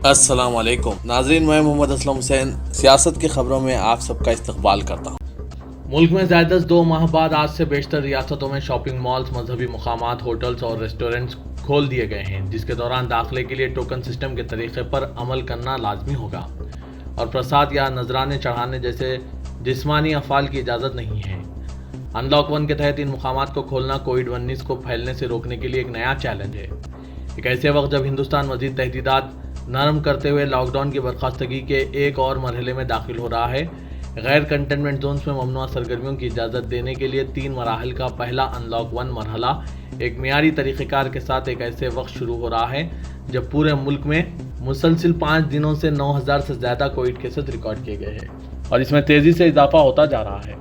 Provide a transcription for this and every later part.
السلام علیکم ناظرین، میں محمد اسلم حسین سیاست کی خبروں میں آپ سب کا استقبال کرتا ہوں۔ ملک میں زائد از 2 ماہ بعد آج سے بیشتر ریاستوں میں شاپنگ مالز، مذہبی مقامات، ہوٹلز اور ریسٹورنٹس کھول دیے گئے ہیں، جس کے دوران داخلے کے لیے ٹوکن سسٹم کے طریقے پر عمل کرنا لازمی ہوگا اور پرساد یا نذرانے چڑھانے جیسے جسمانی افعال کی اجازت نہیں ہے۔ انلاک 1 کے تحت ان مقامات کو کھولنا کووڈ-19 کو پھیلنے سے روکنے کے لیے ایک نیا چیلنج ہے۔ ایک ایسے وقت جب ہندوستان مزید تحدیدات نرم کرتے ہوئے لاک ڈاؤن کی برخاستگی کے ایک اور مرحلے میں داخل ہو رہا ہے، غیر کنٹینمنٹ زونز میں ممنوع سرگرمیوں کی اجازت دینے کے لیے 3 مراحل کا پہلا انلاک 1 مرحلہ ایک معیاری طریقہ کار کے ساتھ ایک ایسے وقت شروع ہو رہا ہے جب پورے ملک میں مسلسل 5 دنوں سے 9000 سے زیادہ کووڈ کیسز ریکارڈ کیے گئے ہیں اور اس میں تیزی سے اضافہ ہوتا جا رہا ہے۔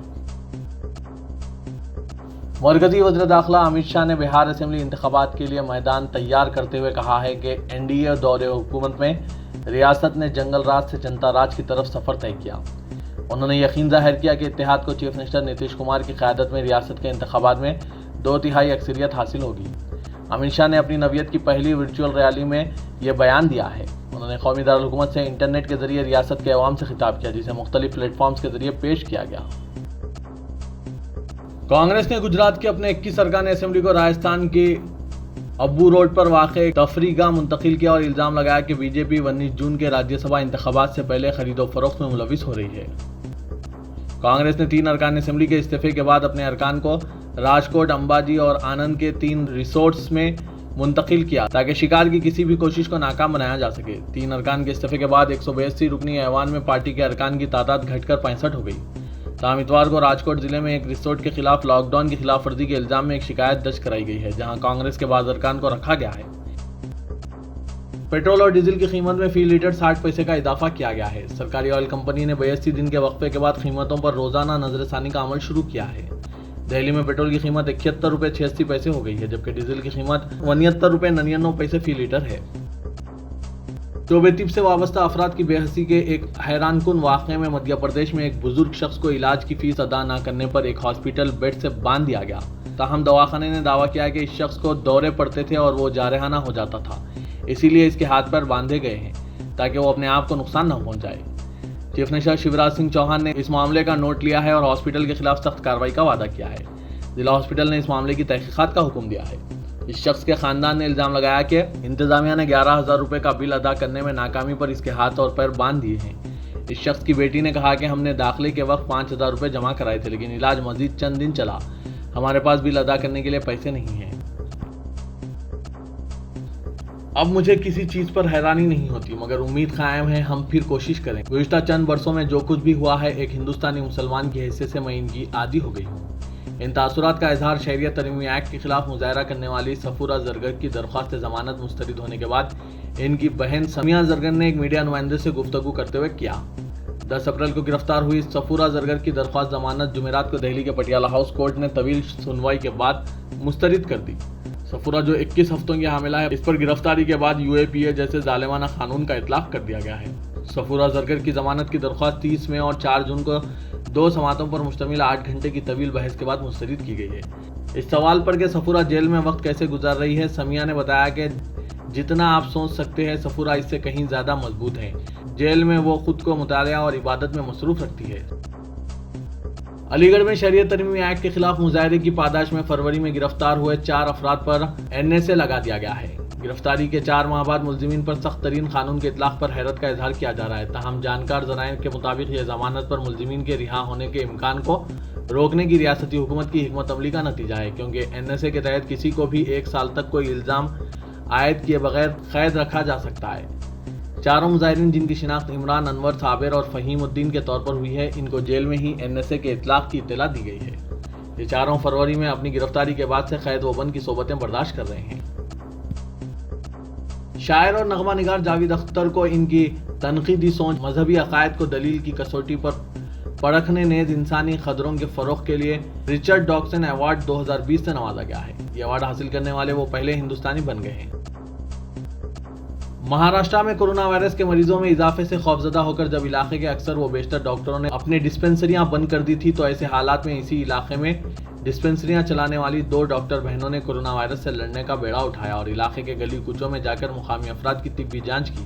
مرکزی وزیر داخلہ امت شاہ نے بہار اسمبلی انتخابات کے لیے میدان تیار کرتے ہوئے کہا ہے کہ NDA دور حکومت میں ریاست نے جنگل راج سے جنتا راج کی طرف سفر طے کیا۔ انہوں نے یقین ظاہر کیا کہ اتحاد کو چیف منسٹر نتیش کمار کی قیادت میں ریاست کے انتخابات میں 2/3 اکثریت حاصل ہوگی۔ امت شاہ نے اپنی نوعیت کی پہلی ورچوئل ریلی میں یہ بیان دیا ہے۔ انہوں نے قومی دارالحکومت سے انٹرنیٹ کے ذریعے ریاست کے عوام سے خطاب کیا، جسے مختلف پلیٹ فارمز کے ذریعے پیش کیا گیا۔ کانگریس نے گجرات کے اپنے 21 ارکان اسمبلی کو راجستھان کی ابو روڈ پر واقع ایک تفریح گاہ منتقل کیا اور الزام لگایا کہ بی جے پی 19 جون کے راجیہ سبھا انتخابات سے پہلے خرید و فروخت میں ملوث ہو رہی ہے۔ کانگریس نے 3 ارکان اسمبلی کے استعفے کے بعد اپنے ارکان کو راجکوٹ، امباجی اور آنند کے 3 ریسورٹس میں منتقل کیا تاکہ شکار کی کسی بھی کوشش کو ناکام بنایا جا سکے۔ 3 ارکان کے استعفے کے بعد 182 رکنی ایوان میں پارٹی کے ارکان کی تعداد گھٹ کر 65 ہو گئی۔ تاہم اتوار کو راجکوٹ ضلع میں ایک ریسورٹ کے خلاف لاک ڈاؤن کی خلاف ورزی کے الزام میں ایک شکایت درج کرائی گئی ہے، جہاں کانگریس کے بعض ارکان کو رکھا گیا ہے۔ پیٹرول اور ڈیزل کی قیمت میں فی لیٹر 60 پیسے کا اضافہ کیا گیا ہے۔ سرکاری آئل کمپنی نے 82 دن کے وقفے کے بعد قیمتوں پر روزانہ نظر ثانی کا عمل شروع کیا ہے۔ دہلی میں پیٹرول کی قیمت 71 روپے 86 پیسے ہو گئی ہے، جبکہ ڈیزل کی قیمت 69 روپے 99 پیسے فی لیٹر ہے۔ شعبۂ طب سے وابستہ افراد کی بے حسی کے ایک حیران کن واقعے میں مدھیہ پردیش میں ایک بزرگ شخص کو علاج کی فیس ادا نہ کرنے پر ایک ہاسپٹل بیڈ سے باندھ دیا گیا۔ تاہم دواخانے نے دعویٰ کیا کہ اس شخص کو دورے پڑتے تھے اور وہ جارحانہ ہو جاتا تھا، اسی لیے اس کے ہاتھ پیر باندھے گئے ہیں تاکہ وہ اپنے آپ کو نقصان نہ پہنچائے۔ چیف منسٹر شیوراج سنگھ چوہان نے اس معاملے کا نوٹ لیا ہے اور ہاسپٹل کے خلاف سخت کارروائی کا وعدہ کیا ہے۔ ضلع ہاسپٹل نے اس معاملے کی تحقیقات کا حکم دیا ہے۔ اس شخص کے خاندان نے الزام لگایا کہ انتظامیہ نے 11,000 روپے کا بل ادا کرنے میں ناکامی پر اس کے ہاتھ اور پیر باندھ دیے ہیں۔ اس شخص کی بیٹی نے کہا کہ ہم نے داخلے کے وقت 5,000 روپے جمع کرائے تھے، لیکن علاج مزید چند دن چلا، ہمارے پاس بل ادا کرنے کے لیے پیسے نہیں ہیں۔ اب مجھے کسی چیز پر حیرانی نہیں ہوتی، مگر امید قائم ہے ہم پھر کوشش کریں۔ گزشتہ چند برسوں میں جو کچھ بھی ہوا ہے، ایک ہندوستانی مسلمان کی حیثیت سے میں ان کی عادی ہو گئی ہوں۔ ان تاثرات کا اظہار شہریت ترمیمی ایکٹ کے خلاف مظاہرہ کرنے والی صفورہ زرگر کی درخواست ضمانت مسترد ہونے کے بعد ان کی بہن سمیہ زرگر نے ایک میڈیا نمائندے سے گفتگو کرتے ہوئے کیا۔ 10 اپریل کو گرفتار ہوئی صفورہ زرگر کی درخواست ضمانت جمعرات کو دہلی کے پٹیالہ ہاؤس کورٹ نے طویل سنوائی کے بعد مسترد کر دی۔ صفورہ جو 21 ہفتوں کی حاملہ ہے، اس پر گرفتاری کے بعد UAPA جیسے ظالمانہ قانون کا اطلاق کر دیا گیا ہے۔ صفورہ زرگر کی ضمانت کی درخواست 30 مئی اور 4 جون کو 2 سماعتوں پر مشتمل 8 گھنٹے کی طویل بحث کے بعد مسترد کی گئی ہے۔ اس سوال پر کہ صفورہ جیل میں وقت کیسے گزار رہی ہے، سمیہ نے بتایا کہ جتنا آپ سوچ سکتے ہیں صفورہ اس سے کہیں زیادہ مضبوط ہے۔ جیل میں وہ خود کو مطالعہ اور عبادت میں مصروف رکھتی ہے۔ علی گڑھ میں شہریت ترمیمی ایکٹ کے خلاف مظاہرے کی پاداش میں فروری میں گرفتار ہوئے 4 افراد پر NSA لگا دیا گیا ہے۔ گرفتاری کے 4 ماہ بعد ملزمین پر سخت ترین قانون کے اطلاق پر حیرت کا اظہار کیا جا رہا ہے۔ تاہم جانکار ذرائع کے مطابق یہ ضمانت پر ملزمین کے رہا ہونے کے امکان کو روکنے کی ریاستی حکومت کی حکمت عملی کا نتیجہ ہے، کیونکہ NSA کے تحت کسی کو بھی 1 سال تک کوئی الزام عائد کیے بغیر قید رکھا جا سکتا ہے۔ چاروں مظاہرین، جن کی شناخت عمران، انور، صابر اور فہیم الدین کے طور پر ہوئی ہے، ان کو جیل میں ہی NSA کے اطلاق کی اطلاع دی گئی ہے۔ یہ چاروں فروری میں اپنی گرفتاری کے بعد سے قید و بند کی صحبتیں برداشت کر رہے ہیں۔ شاعر اور نغمہ نگار جاوید اختر کو ان کی تنقیدی سوچ، مذہبی عقائد کو دلیل کی کسوٹی پر پرکھنے نیز انسانی قدروں کے فروغ کے لیے رچرڈ ڈاکسن ایوارڈ 2020 سے نوازا گیا ہے۔ یہ ایوارڈ حاصل کرنے والے وہ پہلے ہندوستانی بن گئے ہیں۔ مہاراشٹر میں کورونا وائرس کے مریضوں میں اضافے سے خوفزدہ ہو کر جب علاقے کے اکثر و بیشتر ڈاکٹروں نے اپنی ڈسپنسریاں بند کر دی تھی، تو ایسے حالات میں اسی علاقے میں ڈسپنسریاں چلانے والی 2 ڈاکٹر بہنوں نے کورونا وائرس سے لڑنے کا بیڑا اٹھایا اور علاقے کے گلی کوچوں میں جا کر مقامی افراد کی طبی جانچ کی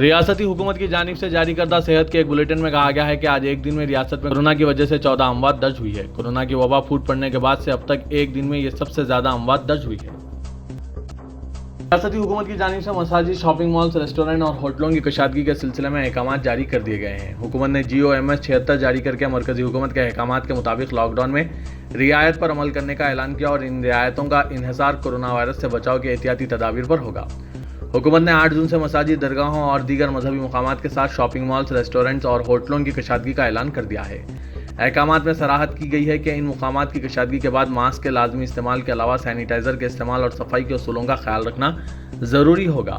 ریاستی حکومت کی جانب سے جاری کردہ صحت کے ایک بلیٹن میں کہا گیا ہے کہ آج ایک دن میں ریاست میں کورونا کی وجہ سے 14 اموات درج ہوئی ہے۔ کورونا کی وبا پھوٹ پڑنے کے بعد سے اب تک ایک دن میں یہ سب سے زیادہ اموات درج ہوئی ہے۔ ریاستی حکومت کی جانب سے مساجد، شاپنگ مالز، ریسٹورنٹ اور ہوٹلوں کی کشادگی کے سلسلے میں احکامات جاری کر دیے گئے ہیں۔ حکومت نے GOMS 76 جاری کر کے مرکزی حکومت کے احکامات کے مطابق لاک ڈاؤن میں رعایت پر عمل کرنے کا اعلان کیا اور ان رعایتوں کا انحصار کورونا وائرس سے بچاؤ کے احتیاطی تدابیر پر ہوگا۔ حکومت نے 8 جون سے مساجد، درگاہوں اور دیگر مذہبی مقامات کے ساتھ شاپنگ مالز، ریسٹورنٹس اور ہوٹلوں کی کشادگی کا اعلان کر دیا ہے۔ احکامات میں صراحت کی گئی ہے کہ ان مقامات کی کشادگی کے بعد ماسک کے لازمی استعمال کے علاوہ سینیٹائزر کے استعمال اور صفائی کے اصولوں کا خیال رکھنا ضروری ہوگا۔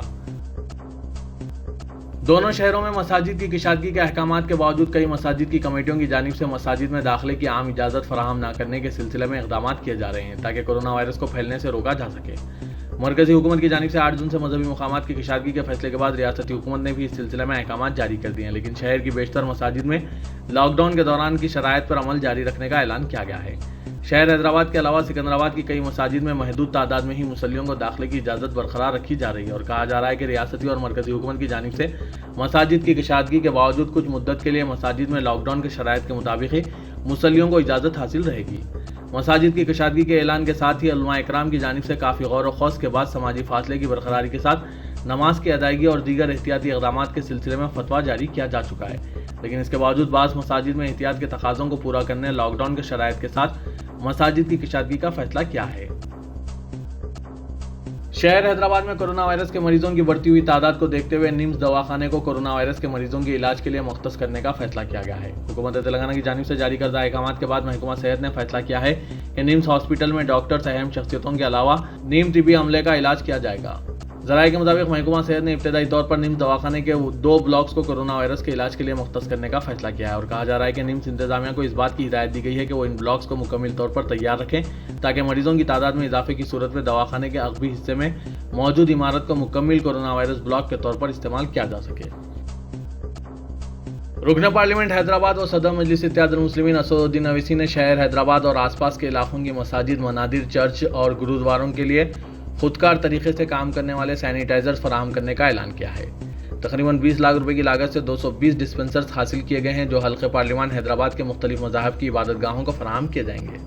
دونوں شہروں میں مساجد کی کشادگی کے احکامات کے باوجود کئی مساجد کی کمیٹیوں کی جانب سے مساجد میں داخلے کی عام اجازت فراہم نہ کرنے کے سلسلے میں اقدامات کیے جا رہے ہیں تاکہ کورونا وائرس کو پھیلنے سے روکا جا سکے۔ مرکزی حکومت کی جانب سے 8 جون سے مذہبی مقامات کی کشادگی کے فیصلے کے بعد ریاستی حکومت نے بھی اس سلسلے میں احکامات جاری کر دیے ہیں، لیکن شہر کی بیشتر مساجد میں لاک ڈاؤن کے دوران کی شرائط پر عمل جاری رکھنے کا اعلان کیا گیا ہے۔ شہر حیدرآباد کے علاوہ سکندرآباد کی کئی مساجد میں محدود تعداد میں ہی مصلیوں کو داخلے کی اجازت برقرار رکھی جا رہی ہے اور کہا جا رہا ہے کہ ریاستی اور مرکزی حکومت کی جانب سے مساجد کی کشادگی کے باوجود کچھ مدت کے لیے مساجد میں لاک ڈاؤن کے شرائط کے مطابق ہی مصلیوں کو اجازت حاصل رہے گی۔ مساجد کی کشادگی کے اعلان کے ساتھ ہی علماء اکرام کی جانب سے کافی غور و خوض کے بعد سماجی فاصلے کی برقراری کے ساتھ نماز کی ادائیگی اور دیگر احتیاطی اقدامات کے سلسلے میں فتویٰ جاری کیا جا چکا ہے، لیکن اس کے باوجود بعض مساجد میں احتیاط کے تقاضوں کو پورا کرنے لاک ڈاؤن کے شرائط کے ساتھ مساجد کی کشادگی کا فیصلہ کیا ہے۔ شہر حیدرآباد میں کورونا وائرس کے مریضوں کی بڑھتی ہوئی تعداد کو دیکھتے ہوئے نمس دواخانے کو کورونا وائرس کے مریضوں کے علاج کے لیے مختص کرنے کا فیصلہ کیا گیا ہے۔ حکومت تلنگانہ کی جانب سے جاری کردہ احکامات کے بعد محکمہ صحت نے فیصلہ کیا ہے کہ نمس ہاسپٹل میں ڈاکٹرز، اہم شخصیتوں کے علاوہ نیم طبی عملے کا علاج کیا جائے گا۔ ذرائع کے مطابق محکمہ صحت نے ابتدائی طور پر نمس دواخانے کے 2 بلاکس کو کورونا وائرس کے علاج کے لیے مختص کرنے کا فیصلہ کیا ہے اور کہا جا رہا ہے کہ نمس انتظامیہ کو اس بات کی ہدایت دی گئی ہے کہ وہ ان بلاکس کو مکمل طور پر تیار رکھیں تاکہ مریضوں کی تعداد میں اضافے کی صورت میں دواخانے کے عقبی حصے میں موجود عمارت کو مکمل کورونا وائرس بلاک کے طور پر استعمال کیا جا سکے۔ رکن پارلیمنٹ حیدرآباد و صدر مجلس اتحاد المسلمین اسد الدین اویسی نے شہر حیدرآباد اور آس پاس کے علاقوں کی مساجد، منادر، چرچ اور گرودواروں کے لیے خودکار طریقے سے کام کرنے والے سینیٹائزرز فراہم کرنے کا اعلان کیا ہے۔ تقریباً 20 لاکھ روپے کی لاگت سے 220 ڈسپنسرز حاصل کیے گئے ہیں جو حلقہ پارلیمان حیدرآباد کے مختلف مذاہب کی عبادت گاہوں کو فراہم کیے جائیں گے۔